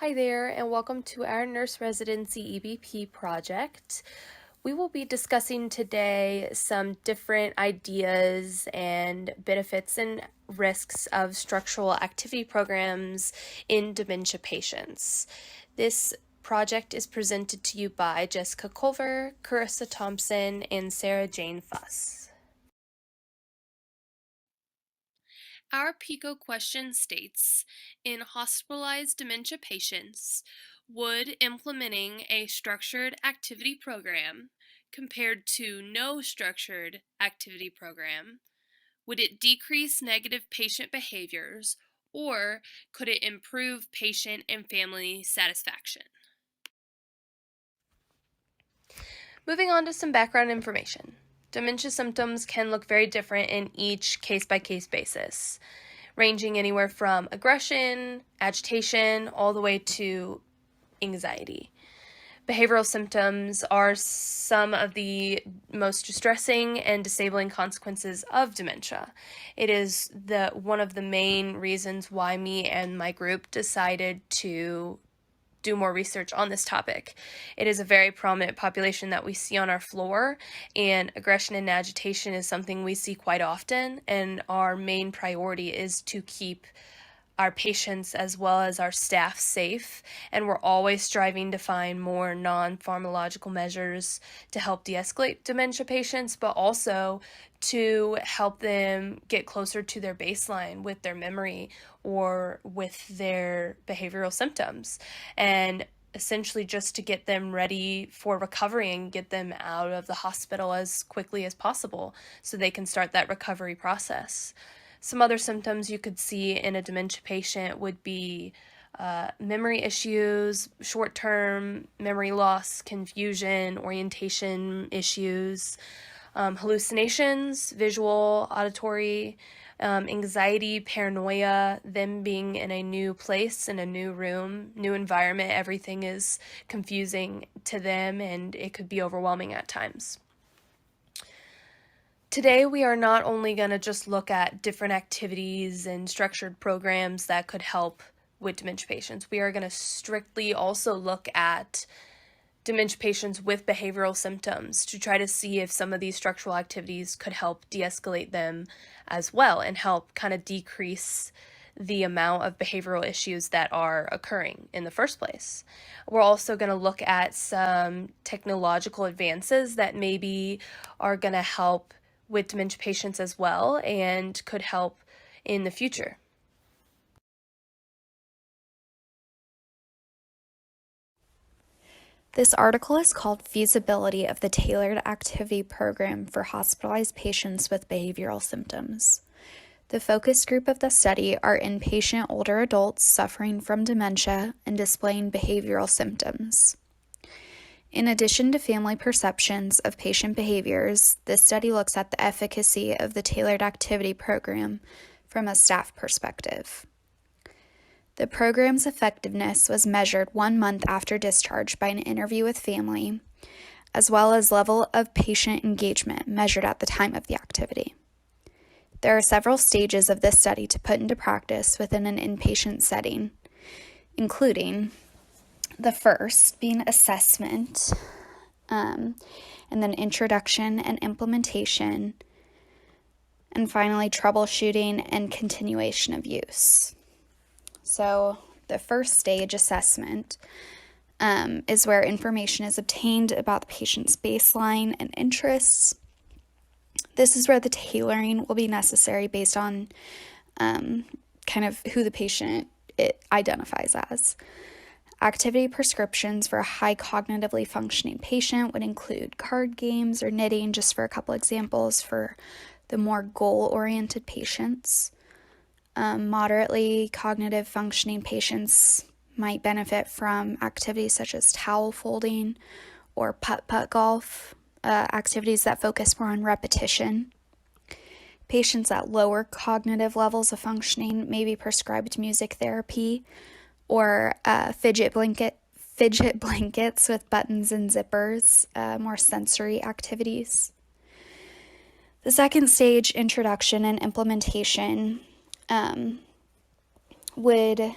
Hi there, and welcome to our Nurse Residency EBP project. We will be discussing today some different ideas and benefits and risks of structural activity programs in dementia patients. This project is presented to you by Jessica Culver, Carissa Thompson, and Sarah Jane Fuss. Our PICO question states, in hospitalized dementia patients, would implementing a structured activity program compared to no structured activity program, would it decrease negative patient behaviors or could it improve patient and family satisfaction? Moving on to some background information. Dementia symptoms can look very different in each case-by-case basis, ranging anywhere from aggression, agitation, all the way to anxiety. Behavioral symptoms are some of the most distressing and disabling consequences of dementia. It is one of the main reasons why me and my group decided to do more research on this topic. It is a very prominent population that we see on our floor, and aggression and agitation is something we see quite often, and our main priority is to keep our patients as well as our staff safe, and we're always striving to find more non-pharmacological measures to help de-escalate dementia patients, but also to help them get closer to their baseline with their memory or with their behavioral symptoms, and essentially just to get them ready for recovery and get them out of the hospital as quickly as possible so they can start that recovery process. Some other symptoms you could see in a dementia patient would be memory issues, short-term memory loss, confusion, orientation issues, hallucinations, visual, auditory, anxiety, paranoia, them being in a new place, in a new room, new environment. Everything is confusing to them and it could be overwhelming at times. Today, we are not only going to just look at different activities and structured programs that could help with dementia patients. We are going to strictly also look at dementia patients with behavioral symptoms to try to see if some of these structural activities could help de-escalate them as well and help kind of decrease the amount of behavioral issues that are occurring in the first place. We're also going to look at some technological advances that maybe are going to help with dementia patients as well and could help in the future. This article is called Feasibility of the Tailored Activity Program for Hospitalized Patients with Behavioral Symptoms. The focus group of the study are inpatient older adults suffering from dementia and displaying behavioral symptoms. In addition to family perceptions of patient behaviors, this study looks at the efficacy of the tailored activity program from a staff perspective. The program's effectiveness was measured 1 month after discharge by an interview with family, as well as level of patient engagement measured at the time of the activity. There are several stages of this study to put into practice within an inpatient setting, including the first being assessment, and then introduction and implementation, and finally troubleshooting and continuation of use. So the first stage, assessment, is where information is obtained about the patient's baseline and interests. This is where the tailoring will be necessary based on kind of who the patient identifies as. Activity prescriptions for a high cognitively functioning patient would include card games or knitting, just for a couple examples for the more goal-oriented patients. Moderately cognitive functioning patients might benefit from activities such as towel folding or putt-putt golf, activities that focus more on repetition. Patients at lower cognitive levels of functioning may be prescribed music therapy or fidget blankets with buttons and zippers, more sensory activities. The second stage, introduction and implementation, would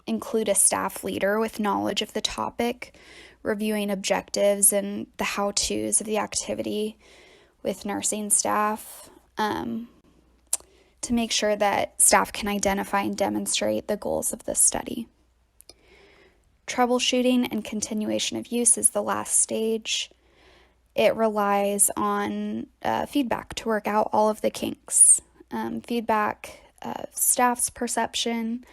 include a staff leader with knowledge of the topic, reviewing objectives and the how-tos of the activity with nursing staff, to make sure that staff can identify and demonstrate the goals of this study. Troubleshooting and continuation of use is the last stage. It relies on feedback to work out all of the kinks. Feedback of staff's perception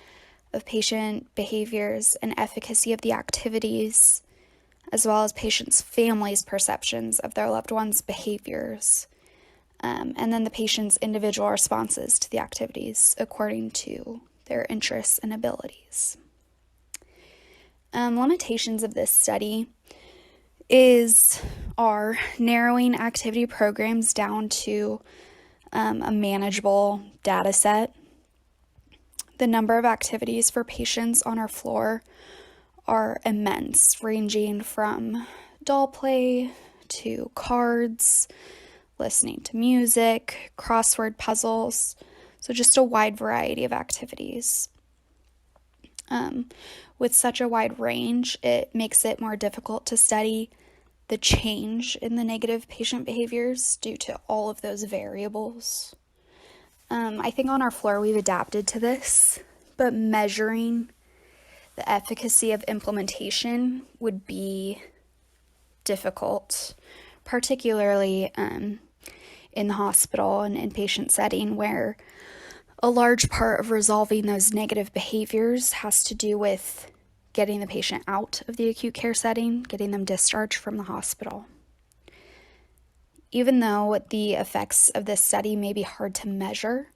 of patient behaviors and efficacy of the activities, as well as patients' families' perceptions of their loved ones' behaviors, and then the patient's individual responses to the activities according to their interests and abilities. Limitations of this study are narrowing activity programs down to a manageable data set. The number of activities for patients on our floor are immense, ranging from doll play to cards, listening to music, crossword puzzles, so just a wide variety of activities. With such a wide range, it makes it more difficult to study the change in the negative patient behaviors due to all of those variables. I think on our floor we've adapted to this, but measuring the efficacy of implementation would be difficult, particularly in the hospital and inpatient setting, where a large part of resolving those negative behaviors has to do with getting the patient out of the acute care setting, getting them discharged from the hospital. Even though the effects of this study may be hard to measure,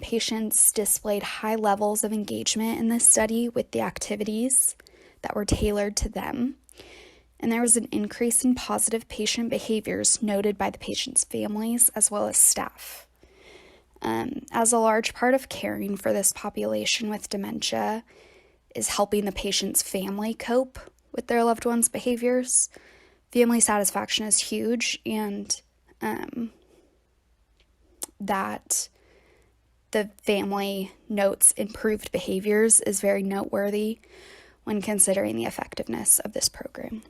patients displayed high levels of engagement in this study with the activities that were tailored to them, and there was an increase in positive patient behaviors noted by the patient's families as well as staff. As a large part of caring for this population with dementia is helping the patient's family cope with their loved one's behaviors, family satisfaction is huge, and that the family notes improved behaviors is very noteworthy when considering the effectiveness of this program.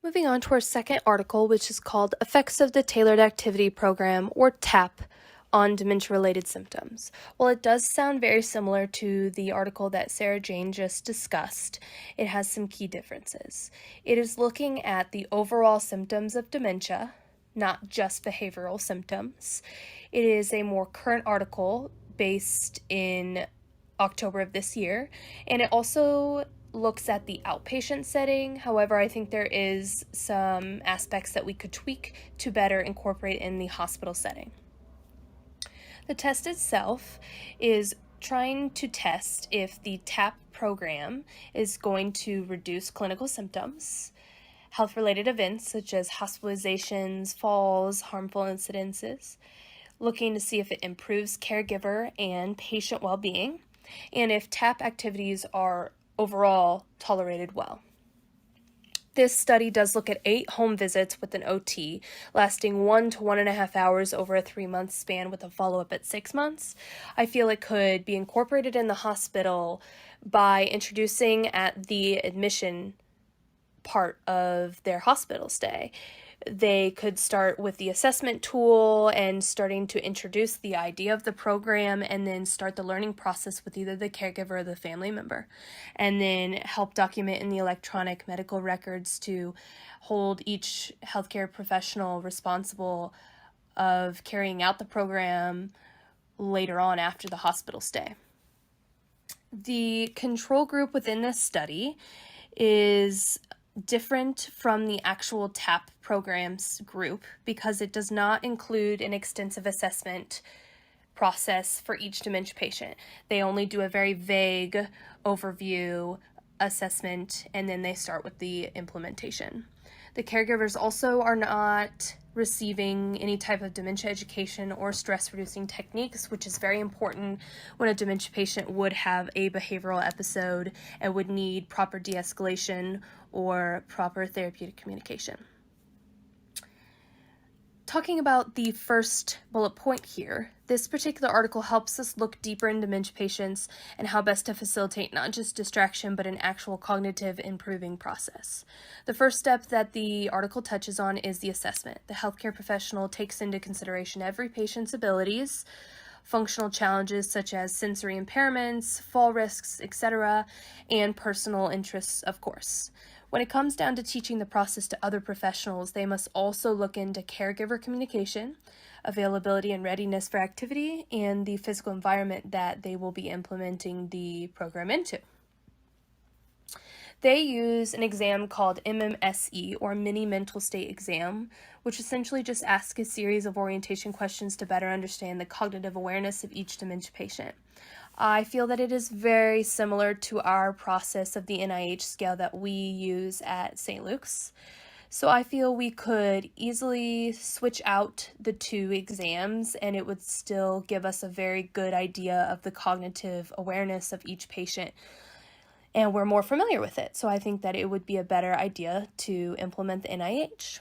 Moving on to our second article, which is called Effects of the Tailored Activity Program, or TAP, on Dementia-Related Symptoms. While it does sound very similar to the article that Sarah Jane just discussed, it has some key differences. It is looking at the overall symptoms of dementia, not just behavioral symptoms. It is a more current article based in October of this year, and it also looks at the outpatient setting. However, I think there is some aspects that we could tweak to better incorporate in the hospital setting. The test itself is trying to test if the TAP program is going to reduce clinical symptoms, health-related events such as hospitalizations, falls, harmful incidences, looking to see if it improves caregiver and patient well-being, and if TAP activities are overall tolerated well. This study does look at 8 home visits with an OT, lasting 1 to 1.5 hours over a 3-month span with a follow-up at 6 months. I feel it could be incorporated in the hospital by introducing at the admission part of their hospital stay. They could start with the assessment tool and starting to introduce the idea of the program, and then start the learning process with either the caregiver or the family member, and then help document in the electronic medical records to hold each healthcare professional responsible of carrying out the program later on after the hospital stay. The control group within this study is different from the actual TAP programs group because it does not include an extensive assessment process for each dementia patient. They only do a very vague overview assessment, and then they start with the implementation. The caregivers also are not receiving any type of dementia education or stress-reducing techniques, which is very important when a dementia patient would have a behavioral episode and would need proper de-escalation or proper therapeutic communication. Talking about the first bullet point here, this particular article helps us look deeper in dementia patients and how best to facilitate not just distraction but an actual cognitive improving process. The first step that the article touches on is the assessment. The healthcare professional takes into consideration every patient's abilities, functional challenges such as sensory impairments, fall risks, etc., and personal interests, of course. When it comes down to teaching the process to other professionals, they must also look into caregiver communication, availability and readiness for activity, and the physical environment that they will be implementing the program into. They use an exam called MMSE, or Mini Mental State Exam, which essentially just asks a series of orientation questions to better understand the cognitive awareness of each dementia patient. I feel that it is very similar to our process of the NIH scale that we use at St. Luke's. So I feel we could easily switch out the two exams and it would still give us a very good idea of the cognitive awareness of each patient. And we're more familiar with it. So I think that it would be a better idea to implement the NIH.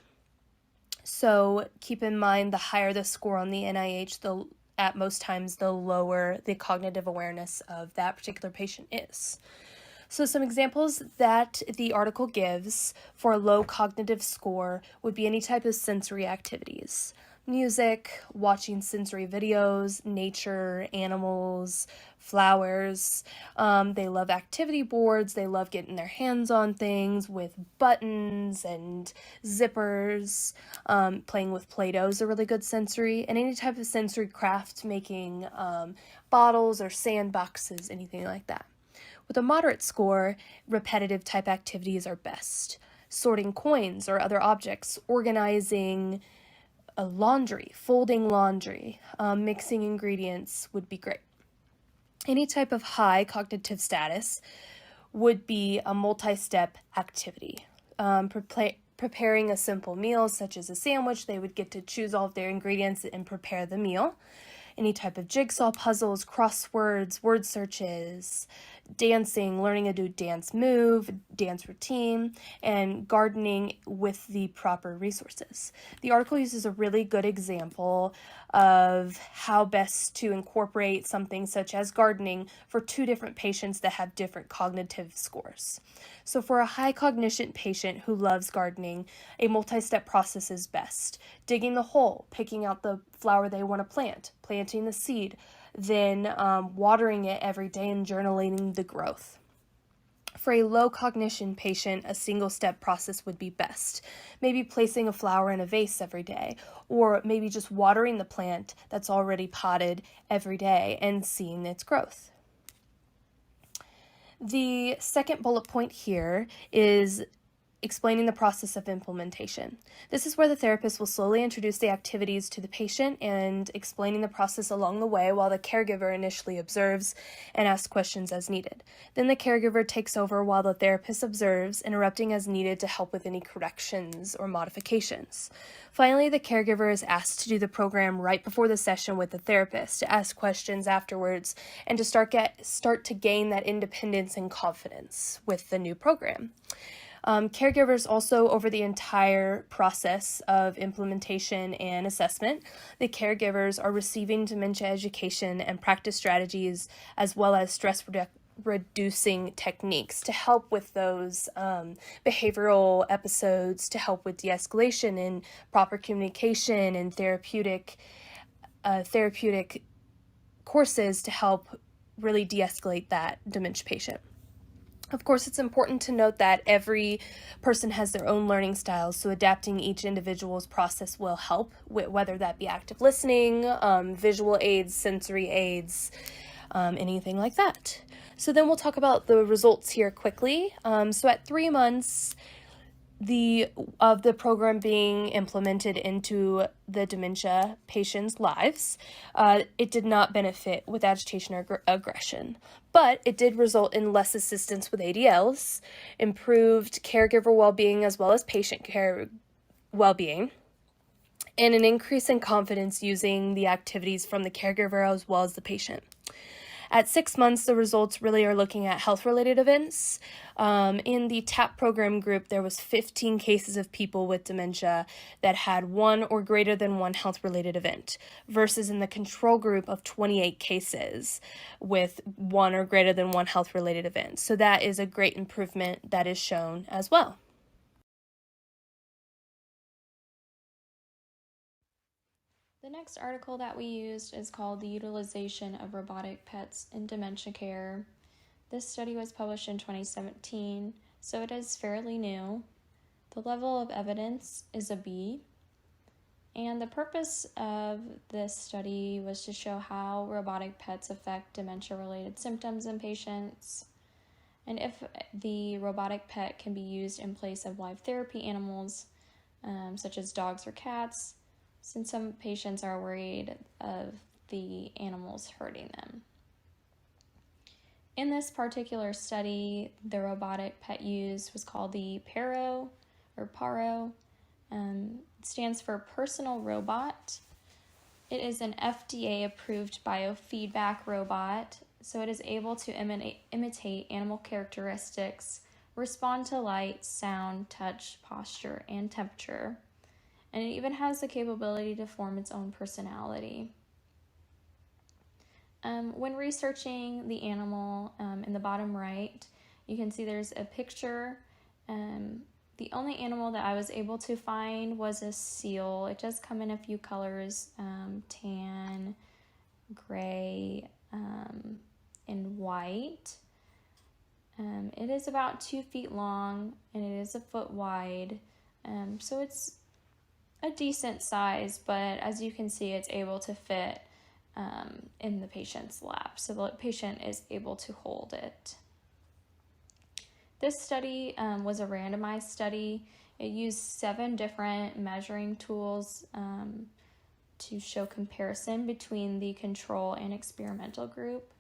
So keep in mind, the higher the score on the NIH, at most times the lower the cognitive awareness of that particular patient is. So some examples that the article gives for a low cognitive score would be any type of sensory activities. Music, watching sensory videos, nature, animals, flowers. They love activity boards. They love getting their hands on things with buttons and zippers. Playing with Play-Doh is a really good sensory. And any type of sensory craft, making bottles or sandboxes, anything like that. With a moderate score, repetitive type activities are best. Sorting coins or other objects, organizing laundry, folding laundry, mixing ingredients would be great. Any type of high cognitive status would be a multi-step activity. Preparing a simple meal such as a sandwich, they would get to choose all of their ingredients and prepare the meal. Any type of jigsaw puzzles, crosswords, word searches, dancing, learning a new dance move, dance routine, and gardening with the proper resources. The article uses a really good example of how best to incorporate something such as gardening for two different patients that have different cognitive scores. So for a high cognition patient who loves gardening, a multi-step process is best. Digging the hole, picking out the flower they want to plant, planting the seed, then watering it every day and journaling the growth. For a low cognition patient, a single step process would be best. Maybe placing a flower in a vase every day, or maybe just watering the plant that's already potted every day and seeing its growth. The second bullet point here is explaining the process of implementation. This is where the therapist will slowly introduce the activities to the patient and explaining the process along the way while the caregiver initially observes and asks questions as needed. Then the caregiver takes over while the therapist observes, interrupting as needed to help with any corrections or modifications. Finally, the caregiver is asked to do the program right before the session with the therapist, to ask questions afterwards, and to start to gain that independence and confidence with the new program. Caregivers also, over the entire process of implementation and assessment, the caregivers are receiving dementia education and practice strategies as well as stress reducing techniques to help with those behavioral episodes, to help with de-escalation and proper communication and therapeutic courses to help really de-escalate that dementia patient. Of course, it's important to note that every person has their own learning styles, so adapting each individual's process will help, whether that be active listening, visual aids, sensory aids, anything like that. So then we'll talk about the results here quickly. So at 3 months of the program being implemented into the dementia patients' lives, it did not benefit with agitation or aggression, but it did result in less assistance with ADLs, improved caregiver well-being as well as patient care well-being, and an increase in confidence using the activities from the caregiver as well as the patient. At 6 months, the results really are looking at health-related events. In the TAP program group, there was 15 cases of people with dementia that had one or greater than one health-related event, versus in the control group of 28 cases with one or greater than one health-related event. So that is a great improvement that is shown as well. The next article that we used is called The Utilization of Robotic Pets in Dementia Care. This study was published in 2017, so it is fairly new. The level of evidence is a B, and the purpose of this study was to show how robotic pets affect dementia-related symptoms in patients, and if the robotic pet can be used in place of live therapy animals, such as dogs or cats, since some patients are worried of the animals hurting them. In this particular study, the robotic pet used was called the PARO, or PARO. It stands for Personal Robot. It is an FDA-approved biofeedback robot, so it is able to imitate animal characteristics, respond to light, sound, touch, posture, and temperature. And it even has the capability to form its own personality. When researching the animal, in the bottom right, you can see there's a picture. The only animal that I was able to find was a seal. It does come in a few colors, tan, gray, and white. It is about 2 feet long and it is a foot wide. So it's a decent size, but as you can see, it's able to fit in the patient's lap, so the patient is able to hold it. This study was a randomized study. It used 7 different measuring tools to show comparison between the control and experimental group.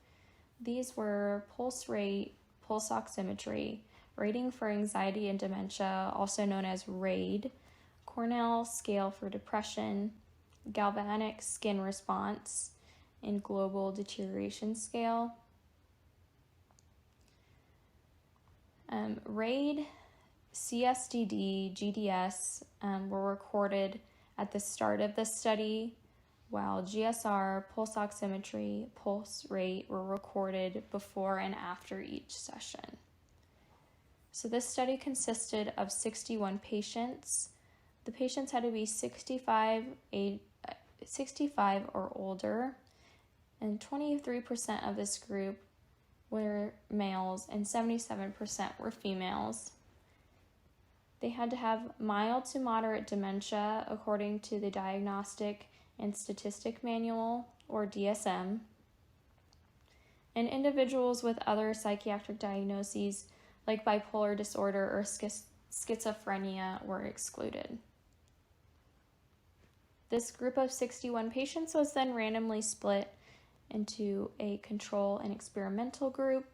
These were pulse rate, pulse oximetry, rating for anxiety and dementia, also known as RAID, Cornell scale for depression, galvanic skin response, and global deterioration scale. RAID, CSDD, GDS were recorded at the start of the study, while GSR, pulse oximetry, pulse rate were recorded before and after each session. So this study consisted of 61 patients. The patients had to be 65 or older, and 23% of this group were males and 77% were females. They had to have mild to moderate dementia according to the Diagnostic and Statistic Manual, or DSM, and individuals with other psychiatric diagnoses like bipolar disorder or schizophrenia were excluded. This group of 61 patients was then randomly split into a control and experimental group.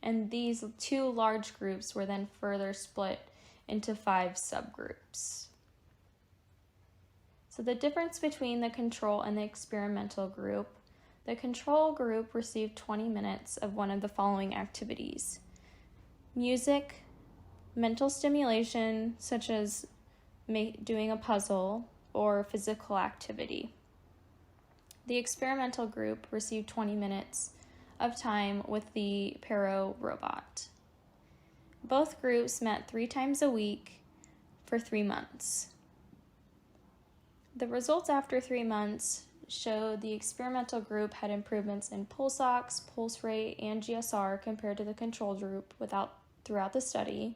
And these 2 large groups were then further split into 5 subgroups. So the difference between the control and the experimental group: the control group received 20 minutes of one of the following activities: music, mental stimulation, such as doing a puzzle, or physical activity. The experimental group received 20 minutes of time with the PARO robot. Both groups met 3 times a week for 3 months. The results after 3 months showed the experimental group had improvements in pulse ox, pulse rate, and GSR compared to the control group throughout the study,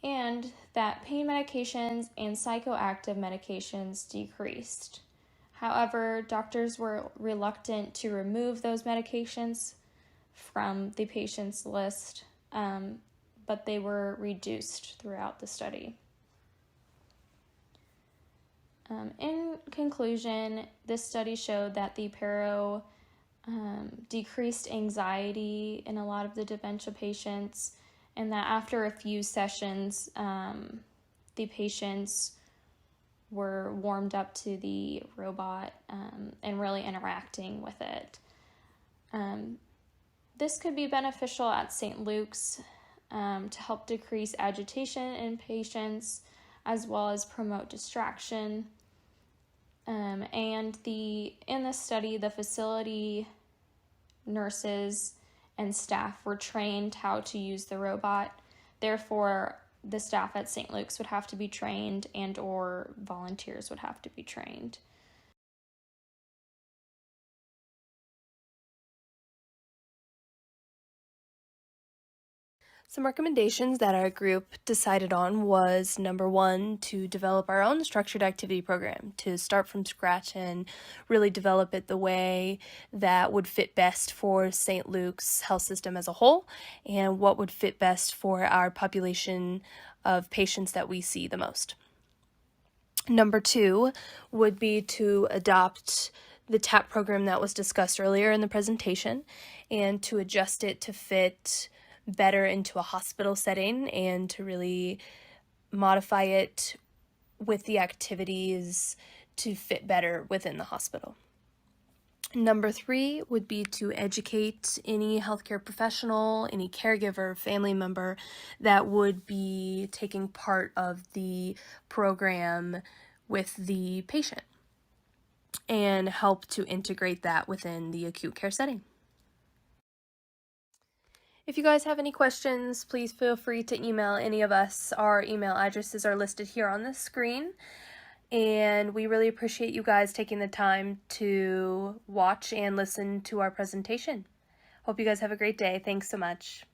and that pain medications and psychoactive medications decreased. However, doctors were reluctant to remove those medications from the patient's list, but they were reduced throughout the study. In conclusion, this study showed that the PARO decreased anxiety in a lot of the dementia patients, and that after a few sessions, the patients were warmed up to the robot and really interacting with it. This could be beneficial at St. Luke's to help decrease agitation in patients as well as promote distraction. And in this study, the facility nurses and staff were trained how to use the robot. Therefore, the staff at St. Luke's would have to be trained and or volunteers would have to be trained. Some recommendations that our group decided on was number one, to develop our own structured activity program, to start from scratch and really develop it the way that would fit best for St. Luke's health system as a whole and what would fit best for our population of patients that we see the most. Number two would be to adopt the TAP program that was discussed earlier in the presentation and to adjust it to fit better into a hospital setting and to really modify it with the activities to fit better within the hospital. Number three would be to educate any healthcare professional, any caregiver, family member that would be taking part of the program with the patient and help to integrate that within the acute care setting. If you guys have any questions, please feel free to email any of us. Our email addresses are listed here on the screen. And we really appreciate you guys taking the time to watch and listen to our presentation. Hope you guys have a great day. Thanks so much.